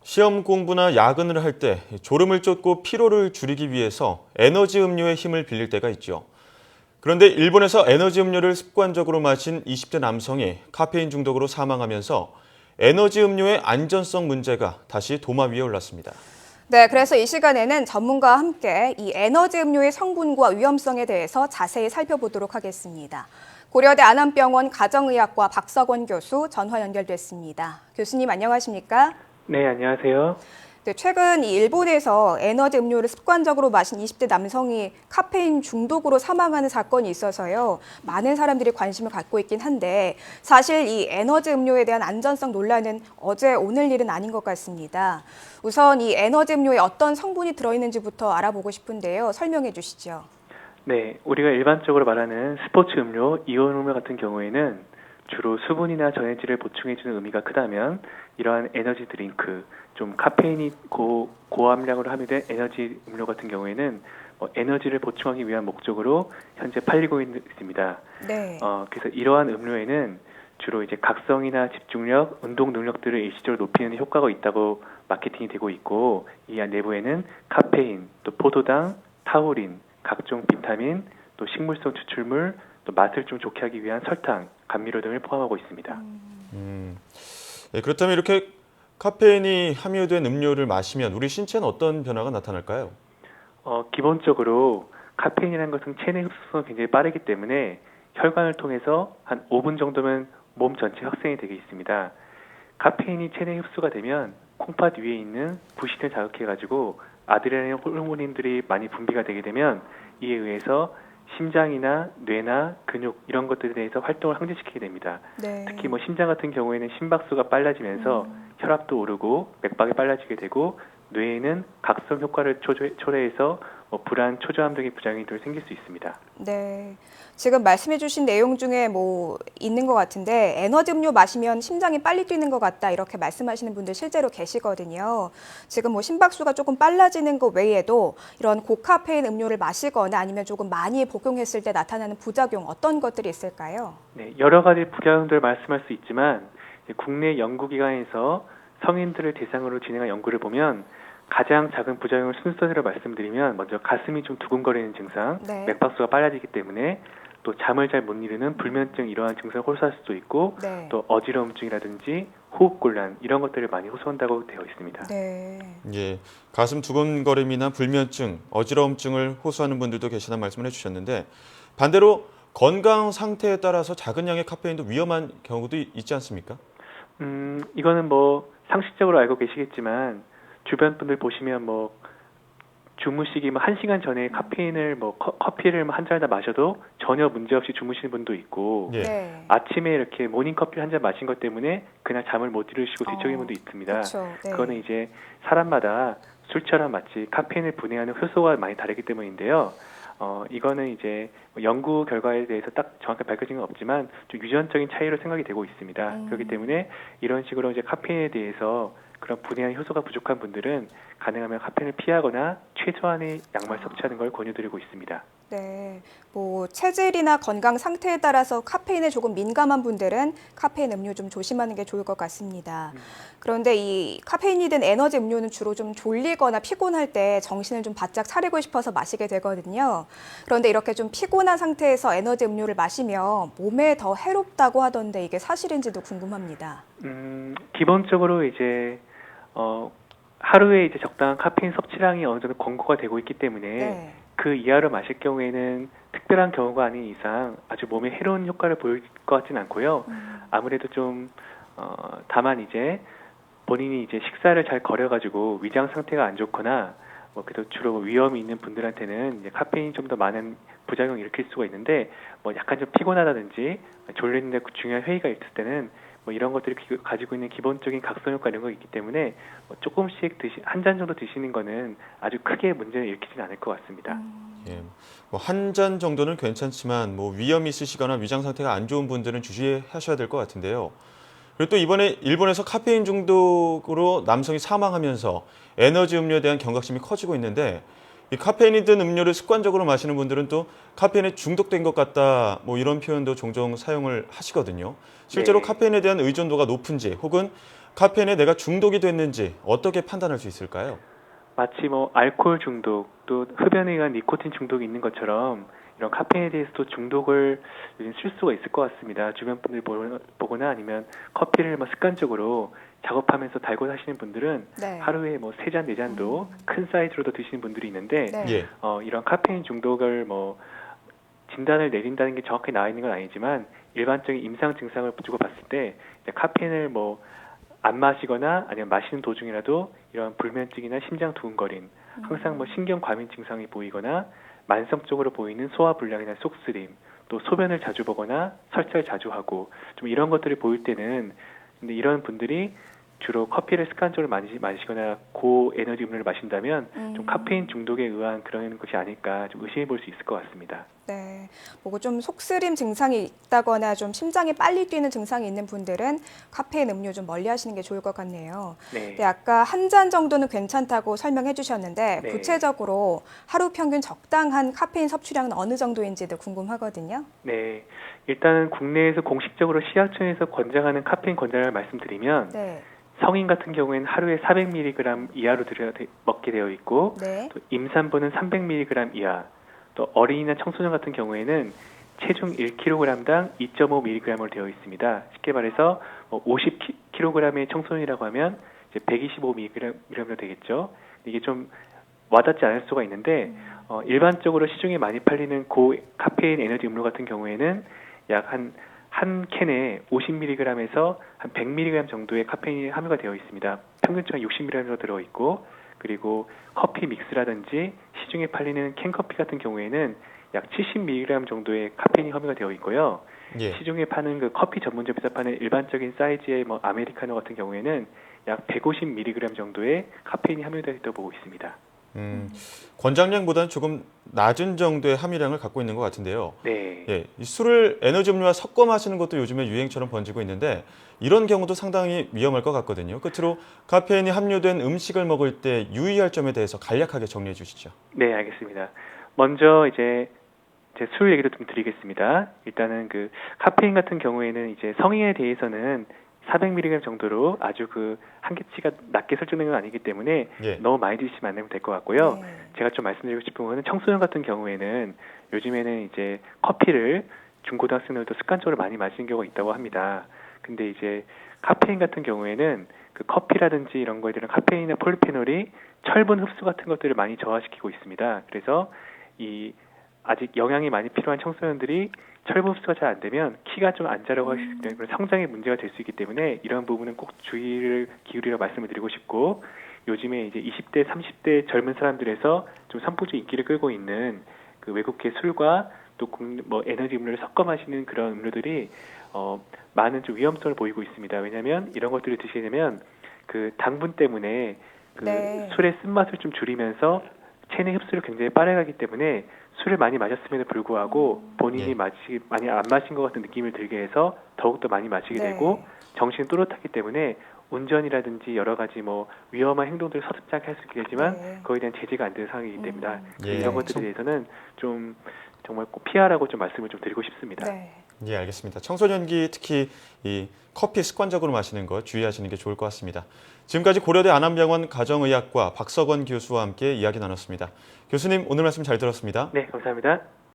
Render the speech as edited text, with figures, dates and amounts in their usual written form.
시험 공부나 야근을 할 때 졸음을 쫓고 피로를 줄이기 위해서 에너지 음료의 힘을 빌릴 때가 있죠. 그런데 일본에서 에너지 음료를 습관적으로 마신 20대 남성이 카페인 중독으로 사망하면서 에너지 음료의 안전성 문제가 다시 도마 위에 올랐습니다. 네, 그래서 이 시간에는 전문가와 함께 이 에너지 음료의 성분과 위험성에 대해서 자세히 살펴보도록 하겠습니다. 고려대 안암병원 가정의학과 박석원 교수 전화 연결됐습니다. 교수님 안녕하십니까? 네, 안녕하세요. 네, 최근 이 일본에서 에너지 음료를 습관적으로 마신 20대 남성이 카페인 중독으로 사망하는 사건이 있어서요. 많은 사람들이 관심을 갖고 있긴 한데 사실 이 에너지 음료에 대한 안전성 논란은 어제 오늘 일은 아닌 것 같습니다. 우선 이 에너지 음료에 어떤 성분이 들어있는지부터 알아보고 싶은데요. 설명해 주시죠. 네, 우리가 일반적으로 말하는 스포츠 음료, 이온 음료 같은 경우에는 주로 수분이나 전해질을 보충해주는 의미가 크다면 이러한 에너지 드링크, 좀 카페인이 고함량으로 함유된 에너지 음료 같은 경우에는 에너지를 보충하기 위한 목적으로 현재 팔리고 있습니다. 네. 그래서 이러한 음료에는 주로 이제 각성이나 집중력, 운동 능력들을 일시적으로 높이는 효과가 있다고 마케팅이 되고 있고, 이 안 내부에는 카페인, 또 포도당, 타우린, 각종 비타민, 또 식물성 추출물, 또 맛을 좀 좋게 하기 위한 설탕, 감미료 등을 포함하고 있습니다. 네, 그렇다면 이렇게 카페인이 함유된 음료를 마시면 우리 신체는 어떤 변화가 나타날까요? 기본적으로 카페인이라는 것은 체내 흡수가 굉장히 빠르기 때문에 혈관을 통해서 한 5분 정도면 몸 전체 확산이 되게 있습니다. 카페인이 체내 흡수가 되면 콩팥 위에 있는 부신을 자극해가지고 아드레날린 호르몬들이 많이 분비가 되게 되면 이에 의해서 심장이나 뇌나 근육 이런 것들에 대해서 활동을 항진시키게 됩니다. 네. 특히 심장 같은 경우에는 심박수가 빨라지면서 혈압도 오르고 맥박이 빨라지게 되고 뇌에는 각성 효과를 초래해서 불안, 초조함 등의 부작용이 생길 수 있습니다. 네. 지금 말씀해 주신 내용 중에 있는 것 같은데 에너지 음료 마시면 심장이 빨리 뛰는 것 같다 이렇게 말씀하시는 분들 실제로 계시거든요. 지금 심박수가 조금 빨라지는 것 외에도 이런 고카페인 음료를 마시거나 아니면 조금 많이 복용했을 때 나타나는 부작용 어떤 것들이 있을까요? 네, 여러 가지 부작용들을 말씀할 수 있지만 국내 연구기관에서 성인들을 대상으로 진행한 연구를 보면 가장 작은 부작용을 순서대로 말씀드리면 먼저 가슴이 좀 두근거리는 증상, 네. 맥박수가 빨라지기 때문에 또 잠을 잘 못 이루는 불면증 이러한 증상을 호소할 수도 있고 네. 또 어지러움증이라든지 호흡곤란 이런 것들을 많이 호소한다고 되어 있습니다. 네. 예, 가슴 두근거림이나 불면증, 어지러움증을 호소하는 분들도 계시다는 말씀을 해주셨는데 반대로 건강 상태에 따라서 작은 양의 카페인도 위험한 경우도 있지 않습니까? 이거는 상식적으로 알고 계시겠지만 주변 분들 보시면 주무시기 1시간 전에 카페인을 커피를 한 잔이나 마셔도 전혀 문제 없이 주무시는 분도 있고 예. 네. 아침에 이렇게 모닝커피 한 잔 마신 것 때문에 그날 잠을 못 이루시고 뒤척이는 분도 있습니다. 그렇죠. 네. 그거는 이제 사람마다 술처럼 마치 카페인을 분해하는 효소가 많이 다르기 때문인데요. 이거는 이제 연구 결과에 대해서 딱 정확하게 밝혀진 건 없지만 좀 유전적인 차이로 생각이 되고 있습니다. 그렇기 때문에 이런 식으로 이제 카페인에 대해서 그런 분해한 효소가 부족한 분들은 가능하면 카페인을 피하거나 최소한의 양만 섭취하는 걸 권유드리고 있습니다. 네, 체질이나 건강 상태에 따라서 카페인에 조금 민감한 분들은 카페인 음료 좀 조심하는 게 좋을 것 같습니다. 그런데 이 카페인이 든 에너지 음료는 주로 좀 졸리거나 피곤할 때 정신을 좀 바짝 차리고 싶어서 마시게 되거든요. 그런데 이렇게 좀 피곤한 상태에서 에너지 음료를 마시면 몸에 더 해롭다고 하던데 이게 사실인지도 궁금합니다. 기본적으로 이제 하루에 이제 적당한 카페인 섭취량이 어느 정도 권고가 되고 있기 때문에 네. 그 이하로 마실 경우에는 특별한 경우가 아닌 이상 아주 몸에 해로운 효과를 보일 것 같지는 않고요. 아무래도 좀 다만 이제 본인이 이제 식사를 잘 거려가지고 위장 상태가 안 좋거나 그래도 주로 위험이 있는 분들한테는 이제 카페인이 좀 더 많은 부작용을 일으킬 수가 있는데 약간 좀 피곤하다든지 졸리는데 중요한 회의가 있을 때는 이런 것들이 가지고 있는 기본적인 각성 효과 이런 거 있기 때문에 조금씩 한 잔 정도 드시는 거는 아주 크게 문제를 일으키지는 않을 것 같습니다. 예, 한 잔 정도는 괜찮지만 위험이 있으시거나 위장 상태가 안 좋은 분들은 주의하셔야 될 것 같은데요. 그리고 또 이번에 일본에서 카페인 중독으로 남성이 사망하면서 에너지 음료에 대한 경각심이 커지고 있는데 이 카페인이 든 음료를 습관적으로 마시는 분들은 또 카페인에 중독된 것 같다 이런 표현도 종종 사용을 하시거든요. 실제로 네. 카페인에 대한 의존도가 높은지 혹은 카페인에 내가 중독이 됐는지 어떻게 판단할 수 있을까요? 마치 뭐 알코올 중독, 또 흡연에 의한 니코틴 중독이 있는 것처럼 이런 카페인에 대해서도 중독을 요즘 쓸 수가 있을 것 같습니다. 주변 분들 보거나 아니면 커피를 뭐 습관적으로 작업하면서 달고 사시는 분들은 네. 하루에 뭐 3잔, 4잔도 큰 사이즈로도 드시는 분들이 있는데 네. 예. 이런 카페인 중독을 뭐 진단을 내린다는 게 정확히 나와 있는 건 아니지만 일반적인 임상 증상을 두고 봤을 때 이제 카페인을 뭐 안 마시거나 아니면 마시는 도중이라도 이런 불면증이나 심장 두근거림, 항상 뭐 신경 과민 증상이 보이거나 만성적으로 보이는 소화불량이나 속쓰림, 또 소변을 자주 보거나 설사를 자주 하고 좀 이런 것들이 보일 때는 근데 이런 분들이 주로 커피를 습관적으로 많이 마시거나 고에너지 음료를 마신다면 좀 카페인 중독에 의한 그런 것이 아닐까 좀 의심해 볼 수 있을 것 같습니다. 네, 뭐고 좀 속쓰림 증상이 있다거나 좀 심장이 빨리 뛰는 증상이 있는 분들은 카페인 음료 좀 멀리하시는 게 좋을 것 같네요. 네. 네, 아까 한 잔 정도는 괜찮다고 설명해 주셨는데 네. 구체적으로 하루 평균 적당한 카페인 섭취량은 어느 정도인지도 궁금하거든요. 네. 일단은 국내에서 공식적으로 식약청에서 권장하는 카페인 권장을 말씀드리면 네, 성인 같은 경우에는 하루에 400mg 이하로 먹게 되어 있고 네, 또 임산부는 300mg 이하, 또 어린이나 청소년 같은 경우에는 체중 1kg당 2.5mg으로 되어 있습니다. 쉽게 말해서 50kg의 청소년이라고 하면 이제 125mg로 되겠죠. 이게 좀 와닿지 않을 수가 있는데 일반적으로 시중에 많이 팔리는 고 카페인 에너지 음료 같은 경우에는 약 한 캔에 50mg에서 한 100mg 정도의 카페인이 함유가 되어 있습니다. 평균적으로 60mg 들어 있고 그리고 커피 믹스라든지 시중에 팔리는 캔커피 같은 경우에는 약 70mg 정도의 카페인이 함유가 되어 있고요. 예. 시중에 파는 그 커피 전문점에서 파는 일반적인 사이즈의 뭐 아메리카노 같은 경우에는 약 150mg 정도의 카페인이 함유되어 있다고 보고 있습니다. 권장량보다는 조금 낮은 정도의 함유량을 갖고 있는 것 같은데요. 네. 예, 이 술을 에너지 음료와 섞어 마시는 것도 요즘에 유행처럼 번지고 있는데 이런 경우도 상당히 위험할 것 같거든요. 끝으로 카페인이 함유된 음식을 먹을 때 유의할 점에 대해서 간략하게 정리해 주시죠. 네, 알겠습니다. 먼저 이제 제 술 얘기도 좀 드리겠습니다. 일단은 그 카페인 같은 경우에는 이제 성인에 대해서는 400mg 정도로 아주 그 한계치가 낮게 설정된 건 아니기 때문에 예. 너무 많이 드시면 안 되면 될 것 같고요. 네. 제가 좀 말씀드리고 싶은 거는 청소년 같은 경우에는 요즘에는 이제 커피를 중고등학생들도 습관적으로 많이 마시는 경우가 있다고 합니다. 근데 이제 카페인 같은 경우에는 그 커피라든지 이런 거에 대한 카페인이나 폴리페놀이 철분 흡수 같은 것들을 많이 저하시키고 있습니다. 그래서 이 아직 영양이 많이 필요한 청소년들이 철분 흡수가 잘 안 되면 키가 좀 안 자라고 할 수 있기 때문에 성장에 문제가 될 수 있기 때문에 이런 부분은 꼭 주의를 기울이라 말씀을 드리고 싶고 요즘에 이제 20대, 30대 젊은 사람들에서 좀 선풍적 인기를 끌고 있는 그 외국계 술과 또 뭐 에너지 음료를 섞어 마시는 그런 음료들이 많은 좀 위험성을 보이고 있습니다. 왜냐하면 이런 것들을 드시게 되면 그 당분 때문에 그 네. 술의 쓴맛을 좀 줄이면서 체내 흡수를 굉장히 빠르게 하기 때문에 술을 많이 마셨음에도 불구하고 본인이 예. 많이 안 마신 것 같은 느낌을 들게 해서 더욱더 많이 마시게 네. 되고 정신이 또렷하기 때문에 운전이라든지 여러 가지 뭐 위험한 행동들을 서슴지 않게 할 수 있게 되지만 네. 거기에 대한 제재가 안 되는 상황이기 때문에 예. 이런 것들에 대해서는 좀 정말 꼭 피하라고 좀 말씀을 좀 드리고 싶습니다. 네. 예, 알겠습니다. 청소년기 특히 이 커피 습관적으로 마시는 거 주의하시는 게 좋을 것 같습니다. 지금까지 고려대 안암병원 가정의학과 박석원 교수와 함께 이야기 나눴습니다. 교수님, 오늘 말씀 잘 들었습니다. 네, 감사합니다.